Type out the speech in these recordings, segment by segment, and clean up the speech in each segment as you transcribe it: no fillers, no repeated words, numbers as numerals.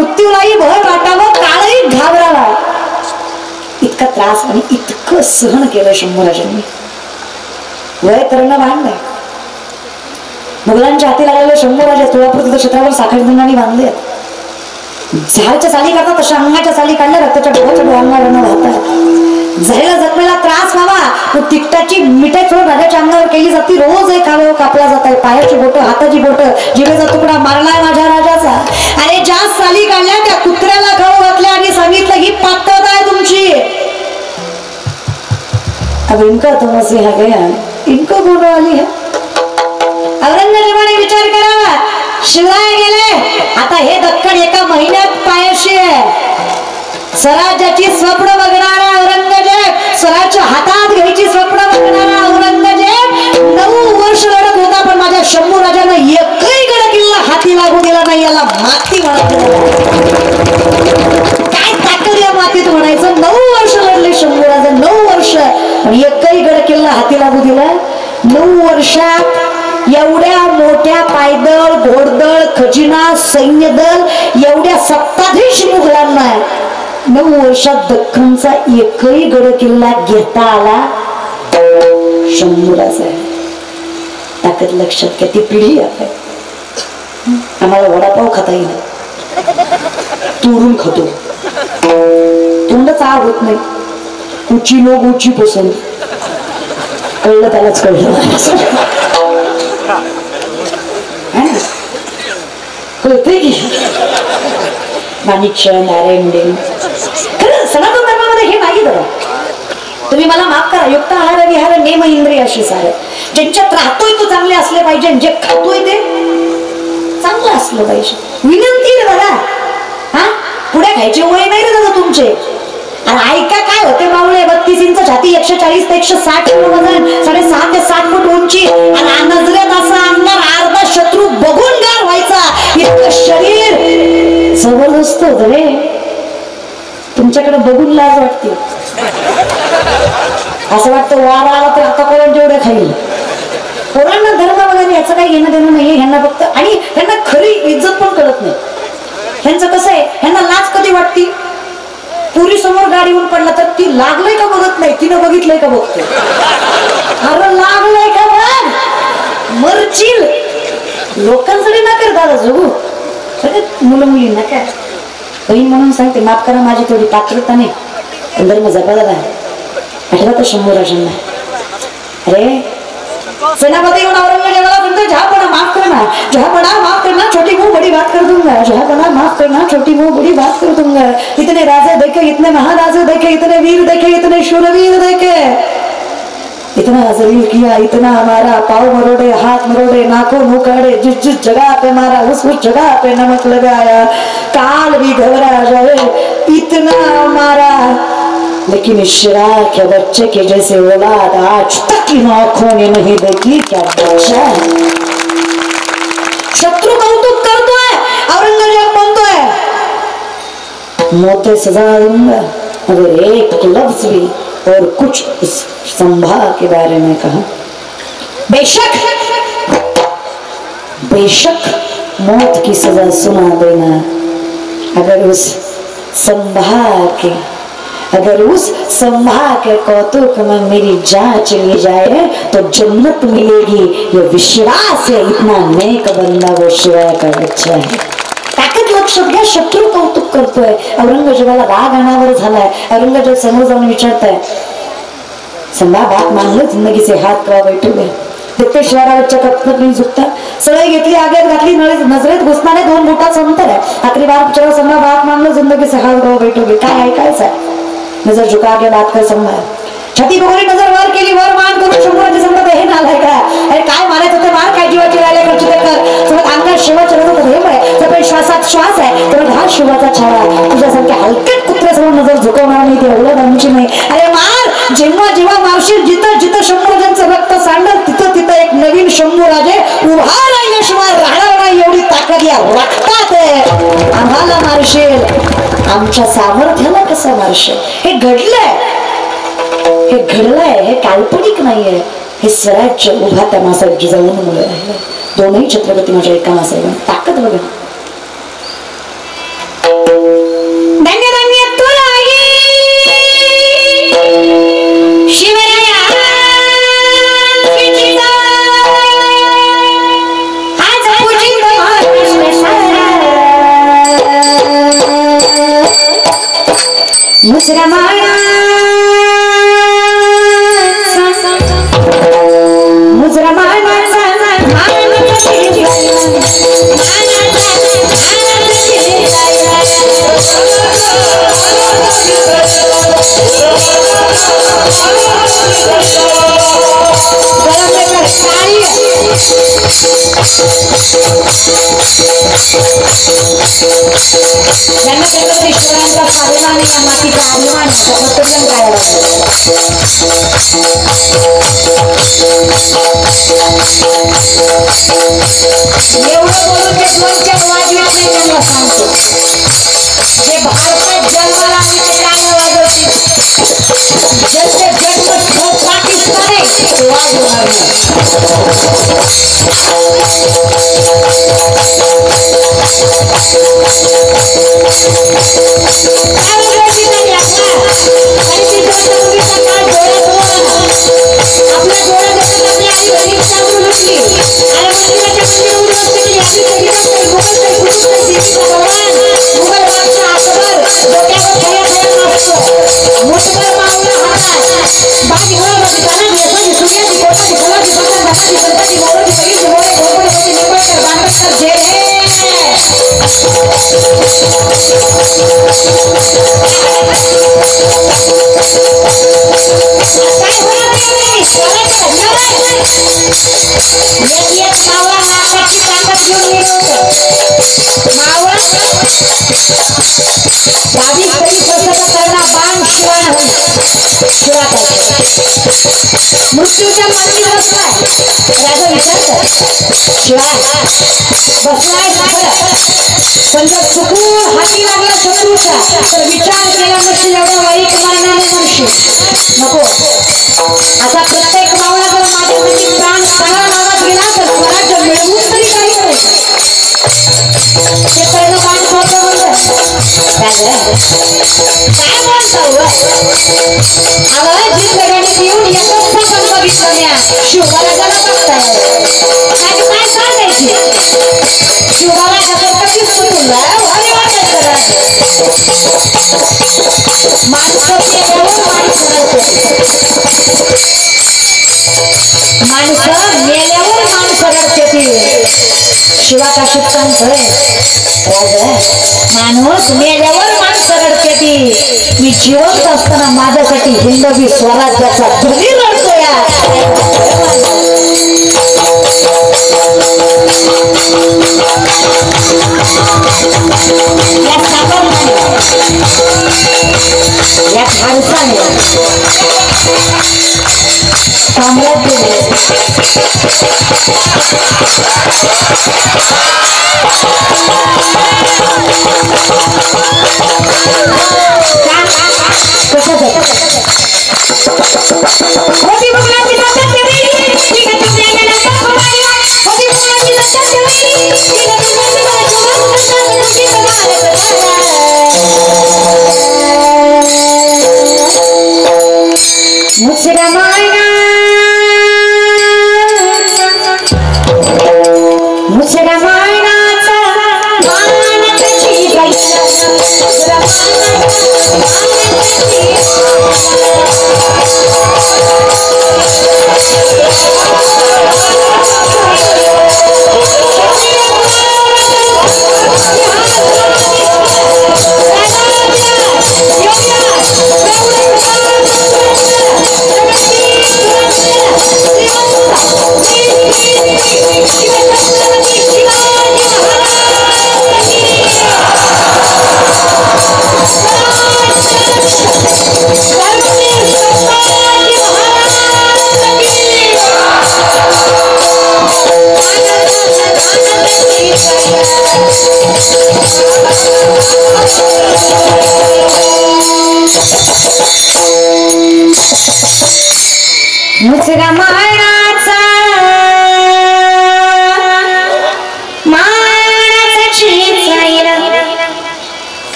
मृत्यूलाही भय वाटावं, काळही घाबरावा, इतका त्रास आणि इतकं सहन केलं शंभूराजांनी. वय करणं भान नाही. मुघलांच्या हाती लागलेले शंभूराजा तुळापूर क्षेत्रावर साखळीबंधाने बांधले. झाडाच्या साली काढतात तशा अंगाच्या साली काढल्या, रक्ताच्या डोळ्याच्या डोळ्यांना वाहतात. झालेला जखमेला त्रास व्हावा, तो तिकटाची मिठाई थोडं राजाच्या अंगावर केली जाते. रोज एक खावं कापला जात आहे. पायाची बोट, हाताची बोट, जिभेचा तुकडा मारलाय माझ्या राजाचा. अरे ज्या साली काढल्या त्या कुत्र्याला खाऊ घातल्या आणि सांगितलं ही पात्रता आहे तुमची. अब इनका तो मसीहा हा गया, इनको बोल वाली है. औरंगजेबाने विचार करा, शिवाय गेले आता हे दक्कन एका महिन्यात पायाशी आहे. स्वराज्याची स्वप्न बघणारा औरंगजेब, स्वराज्य हातात घ्यायची स्वप्न बघणारा औरंगजेब 9 वर्ष लढत होता, पण माझ्या शंभूराजानं एकही गड किल्ला हाती लागू दिला नाही. याला माती म्हणायचं. काय ताकद या मातीत म्हणायचं. 9 वर्ष लढले शंभूराजा, 9 वर्ष, पण एकही गड किल्ला हाती लागू दिला. 9 वर्षात एवढ्या मोठ्या पायदळ, घोडदळ, खजिना, सैन्यदल, एवढ्या सत्ताधीश मुघलांना 9 वर्षात दख्खनचा एकही गड किल्ला घेता आला शंभूराजा. ताकद लक्षात घ्या. ती पिढी आहे. आम्हाला वडापाव खाता येईल, तोडून खातो, तोंडच आग होत नाही. उची लोक उची पसंत, कळलं त्यालाच कळलं. कळते की माणिक नारायण देव. खरं सनातन धर्मामध्ये हे नाही बघा. तुम्ही मला माफ करा, युक्त आहार विहार नेम इंद्रिय अशी सारं. ज्यांच्यात राहतोय तो चांगले असले पाहिजे, जे खातोय ते चांगलं असलं पाहिजे. विनंती रे बघा. हा पुढे खायचे वय नाही रे दादा तुमचे. आणि ऐका काय होते मावळे, 32 इंच छाती, 140 ते 160 वजन, 6.5 ते 7 फूट उंची, आणि नजरेत असा अंगार अर्धा शत्रू बघून गार व्हायचा. इतकं शरीर जबरदस्त होत रे. तुमच्याकडे बघून लाज वाटते. असं वाटतं वार आला तर आता कोण जेवढे खाईल. पोरांना धर्म वगैरे याचं काही घेणं देणं नाहीये ह्यांना फक्त. आणि ह्यांना खरी इज्जत पण कळत नाही. ह्यांचं कसं आहे, ह्यांना लाज कधी वाटती, पुरी समोर गाडी येऊन पडला तर ती लागलंय का बघत नाही, तिनं बघितलंय का बघते. अरे लागलंय का बघ, मरशील. लोकांसाठी ना कर दादा जगू. सगळे मुलं मुलींना काय बहीण म्हणून सांगते, माफ करा माझी थोडी पात्रता नाही, पण धर्म जपायला आहे. आठवत तर शंभूराजांना. अरे सेनापति औरंगजेबाला म्हणतो, जहाँ पड़ा माफ करना, जहाँ पड़ा माफ करना, छोटी मुंह बड़ी बात कर दूंगा. जहाँ पड़ा माफ करना, छोटी मुंह बड़ी बात कर दूंगा. इतने राजे देखे, इतने महाराजे देखे, इतने वीर देखे, इतने शूरवीर देखे. इतना जलील किया, इतना हमारा पाँव मरोड़े, हाथ मरोड़े, नाखून उखाड़े, जिस जिस जगह पे मारा उस जगह पे नमक लगाया. काल भी घबरा जाए इतना हमारा, लेकिन इस शिरार के बच्चे के जैसे औलाद आज तक इन आंखों ने नहीं देखी. क्या बादशाह है. शत्रु कौतुक करतोय, औरंगजेब म्हणतोय मौत सजा दूंगा अगर एक लफ्ज भी और कुछ इस संभा के बारे में कहा. बेशक बेशक मौत की सजा सुना देना, अगर उस संभा के कौतुक में मेरी जान चली जाए तो जन्नत मिलेगी. ये विश्वास है, इतना नेक बंदा वो शिवाय का बच्चा है. ताकद लक्षात घ्या. शत्रू कौतुक करतोय. औरंगजेबाला राग अनावर झालाय. औरंगजेब समोर जाऊन विचारताय, संभा बात मान लो, जिंदगी से हाथ कवा बैठोगे. देखते शहरा बच्चा कपत नहीं झुकता. सळई घेतली, आगेत घातली, नजरेत घुसणारे 2 बोटाचं अंतर आहे. आखरी बार विचारा, संभा बात मान लो, जिंदगी से हाथ कवा बैठोगे. काय ऐकायचं आहे. नजर झुका के बात कर. संभा छाती बघून नजर वर केली, वर मान करून शंभूराजे सांगतात, हे नालाय का. अरे काय मारायचं ते मार, काय जीवाची राहिले खर्च ते कर. समज अंगात शिवाचं रथ हेम आहे, तर श्वासात श्वास आहे, तर हा शिवाचा छावा. तुझ्यासारख्या हलक्यात कुत्र्यासमोर नजर झुकवणार नाही, ते एवढं आमची नाही. अरे मार. जेव्हा जेव्हा मारशील, जिथं जिथं शंभूराजांचं रक्त सांडल, तिथं तिथं एक नवीन शंभूराजे उभा राहिल्याशिवाय राहणार नाही. एवढी ताकद या रक्तात आहे. आम्हाला मारशील, आमच्या सामर्थ्याला कसं मारशील. हे घडलंय, हे घडलंय, हे काल्पनिक नाहीये. हे स्वराज्य उभा त्या मासाहेब जिजाऊंमुळे आहे. दोनही छत्रपती माझ्या एका मासाहेब. ताकद बघा. मृत्यूच्या मार्गी बसलाय राजा विचार कर शिवाय बसलाय पण जर चुकून हाती लागला शत्रूचा तर विचार केला नसेल एवढ्या वाईट मार्गाने म्हणशील नको. आता प्रत्येक मावळा जर माझ्यासाठी प्राण सगळा लावत गेला तर स्वराज्य मिळवून तरी काही करायचं ते पहिलं बाण सोडलं म्हणलं काय बोलतो आवाज जिंदगाने येऊन एकच पण बघितलं म्या शिवबाराजाला बघताय काय सांगायची शिवबाराजाला कधीच सुटून भारी वाटायचं माणसं मेल्यावर माणसं रडते ती शिवाकाशीत सांगतोय माणूस मेल्यावर माणसं रडते ती मी जिवंत असताना माझ्यासाठी हिंदवी स्वराज्याचा ध्वनी रडतोय या खालसाने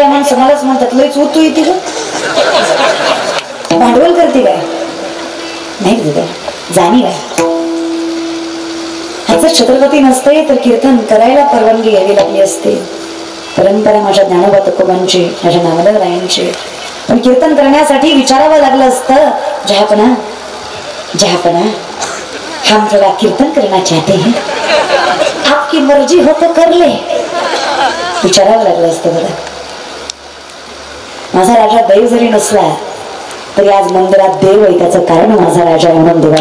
माणसं मलाच म्हणतात लयच उतू येते ग, भांडवल करते काय नाही दिदा, जाणीव आहे. ह्याचं छत्रपती नसते तर कीर्तन करायला परवानगी घ्यावी लागली असते. परंपरा माझ्या ज्ञानोबा तुकोबांची, माझ्या नामदेवरायांची. पण कीर्तन करण्यासाठी विचारावं लागलं असतं, जहापना जहापना हम थोड़ा कीर्तन करना चाहते हैं, आपकी मर्जी हो तो कर ले, विचारावं लागलं असतं. बघा माझा राजा दैव जरी नसला तरी आज मंदिरात देव आहे, त्याचं कारण माझा राजा म्हणून देवा.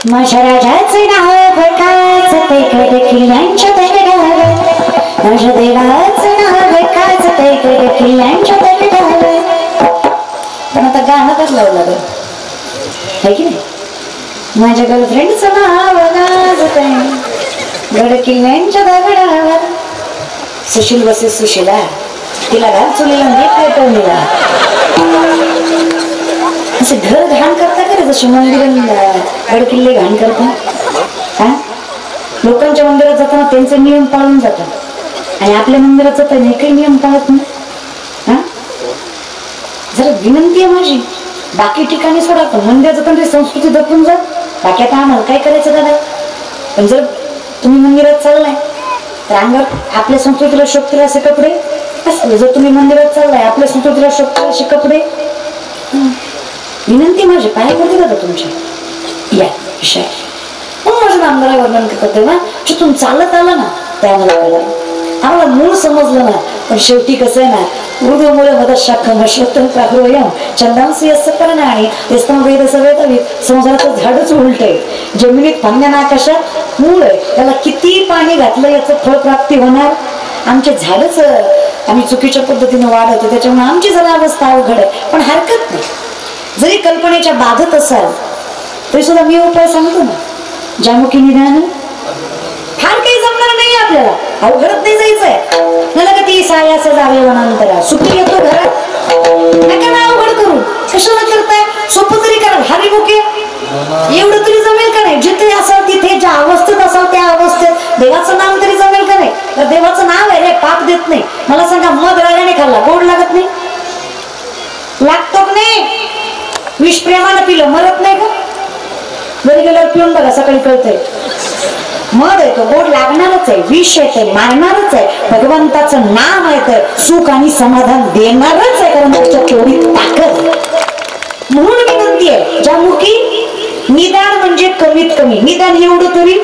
माझ्या राजाचे नाव भकाच ते किल्ल्यांच्या दगडावर, माझ्या देवाचं नाव भकाच ते किल्ल्यांच्या दगडावर. पण आता गाणं बदलावं लागलं आहे की नाही. माझ्या गर्लफ्रेंडचं नाव गाजत गड किल्ल्यांच्या दगडावर. सुशील बसे सुशीला, तिला घाल चुलीला नीट पेटवणीला. असे घर घाण करता का रे, जसे मंदिर गड किल्ले घाण करता. हा लोकांच्या मंदिरात जाताना त्यांचे नियम पाळून जातात आणि आपल्या मंदिरात जाताना एकही नियम पाळत नाही. हा जरा विनंती आहे माझी, बाकी ठिकाणी सोडा पण मंदिरात जाताना संस्कृती जपून जा. बाकी आता आम्हाला काय करायचं दादा. पण जर तुम्ही मंदिरात चाललाय तर अंगावर आपल्या संस्कृतीला शोभतील असे कपडे असले. जर तुम्ही मंदिरात चाललाय आपल्या संस्कृतीला शोभतील असे कपडे. विनंती माझी, पाय पडते का तुमची या विषय. म्हणून माझ्या नामदारा वर्णन करतात तेव्हा जिथून चालत आलं ना ते आम्हाला कळलं, आम्हाला मूळ समजलं ना. पण शेवटी कसं आहे ना, उर्दू मुळे मदत शाखम अश्वत्थम प्राहुर्यम चंदांसी असं करणं आणि तेस्तम वेद सवेद संसाराचं झाडच उलट आहे. जमिनीत पाण्यान आकाशात मूळ आहे, त्याला किती पाणी घातलं याचं फळप्राप्ती होणार. आमचे झाडच आम्ही चुकीच्या पद्धतीने वाढवतो, त्याच्यामुळे आमची जरा अवस्था अवघड आहे. पण हरकत नाही, जरी कल्पनेच्या बाधत असाल तरी सुद्धा मी उपाय सांगतो ना. ज्यामुखी निधान फार काही जमणार नाही आपल्याला, अवघडत नाही जायचंय. मला का ती सायाचं जावे वनांतरा, सुखी येतो घरात, नका ना अवघड करू. कशाला करताय, सोपं तरी करा. हरिमुखे एवढं तरी जमेल का नाही. जिथे असाल तिथे, ज्या अवस्थेत असाल त्या अवस्थेत देवाचं नाम तरी जमेल का नाही. तर देवाचं नाव आहे रे, पाप देत नाही. मला सांगा, मध रागाने खाल्ला गोड लागत नाही, लागतो का नाही. विष प्रेमानं पिलं मरत नाही का. घरी गेल्यावर पिऊन बघा, सकाळी कळतंय. मध आहे तो गोड लागणारच आहे, विष आहे ते मारणारच आहे. भगवंताचं नाम आहे तर सुख आणि समाधान देणारच आहे, कारण त्याच्या तेवढी ताकद. म्हणून विनंती आहे, ज्यामुखी निदान म्हणजे कमीत कमी निदान एवढं तरी.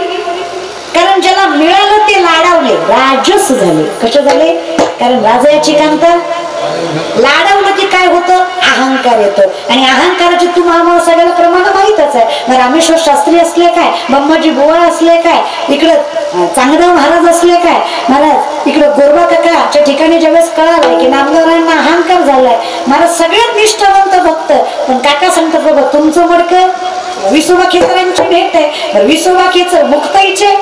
कारण ज्याला मिळालं ते लाडावले, राजस झाले. कसे झाले, कारण राजाची कांता लाडवलं की काय होतं, अहंकार येतो. आणि अहंकाराचे तुम्हाला सगळ्याला प्रमाण माहितच आहे. रामेश्वर शास्त्री असले काय, बम्माजी बुवा असले काय, इकडं चांगदेव महाराज असले काय महाराज, इकडं गोरबा काकाच्या ठिकाणी ज्यावेळेस कळालंय की नामदेवरायांना अहंकार झालाय, महाराज सगळ्यात निष्ठावंत भक्त. पण काका सांगतात, बाबा तुमचं मडकं विसोबा खेचरांची भेट आहे. विसोबा खेचर मुक्ताईचे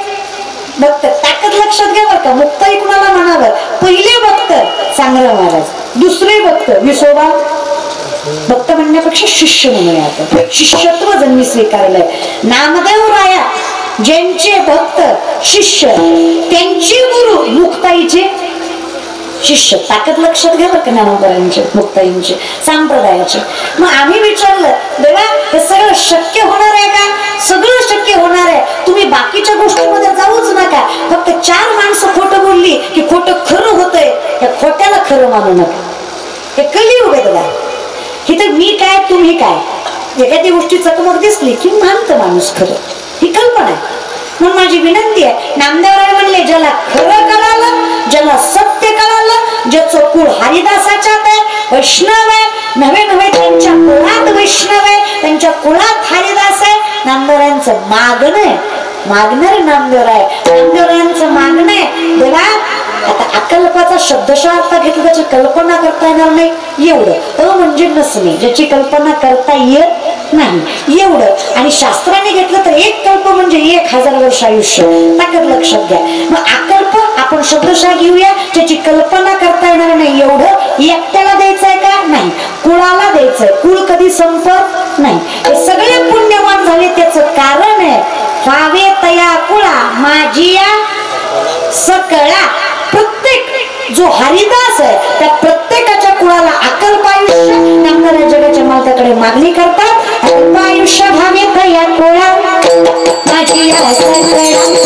भक्त. ताकद लक्षात घ्या बरं का. मुक्ताई कुणाला म्हणावं? पहिले भक्त संग्राम महाराज, दुसरे भक्त विसोबा. भक्त म्हणण्यापेक्षा शिष्य म्हणूया आपण. शिष्यत्व ज्यांनी स्वीकारलंय. नामदेव राया ज्यांचे भक्त शिष्य, त्यांचे गुरु मुक्ताईचे शिष्य. ताकद लक्षात घ्या बरं का ज्ञानोबरांचे, मुक्ताईंचे, संप्रदायाचे. मग आम्ही विचारलं देवा हे सगळं शक्य होणार आहे का? सगळं शक्य होणार आहे. तुम्ही बाकीच्या गोष्टींमध्ये जाऊच नका. फक्त 4 माणसं खोटं बोलली की खोटं खरं होतंय, त्या खोट्याला खरं मानू नका. हे कलियुग आहे दादा. इथं मी काय तुम्ही काय एखादी गोष्टी चकमक दिसली की मानतं माणूस खरं. ही कल्पना आहे. म्हणून माझी विनंती आहे, नामदेवराय म्हणले ज्याला खरं कळालं, ज्याला सत्य कळालं, ज्याचं कुळ हरिदासाच्यात आहे, वैष्णव आहे, नवे नवे त्यांच्या कुळात वैष्णव आहे, त्यांच्या कुळात हरिदास आहे, नामदेवरायांचं मागणं आहे. मागणार नामदेवराय, नामदेवरायांचं मागणं आहे देवा. आता अकल्पाचा शब्दशः अर्थ घेतला त्याची कल्पना करता येणार नाही एवढं. म्हणजे नसणे, ज्याची कल्पना करता येत नाही एवढं. आणि शास्त्राने घेतलं तर एक कल्प म्हणजे 1000 वर्ष आयुष्य. ताकद लक्षात घ्या. मग अकल्प आपण शब्दशः घेऊया, ज्याची कल्पना करता येणार नाही एवढं. एकट्याला द्यायचंय का? नाही. कुळाला द्यायचंय. कुळ कधी संपत नाही. हे सगळे पुण्यवान झाले त्याचं कारण आहे फावे तया कुळा माझिया सकळा. प्रत्येक जो हरिदास आहे त्या प्रत्येकाच्या कुळाला अकल्प आयुष्य. नामदेव जगाच्या मालकाकडे मागणी करतात, अकल्प आयुष्य भावे तया कुळा माझिया सकळा.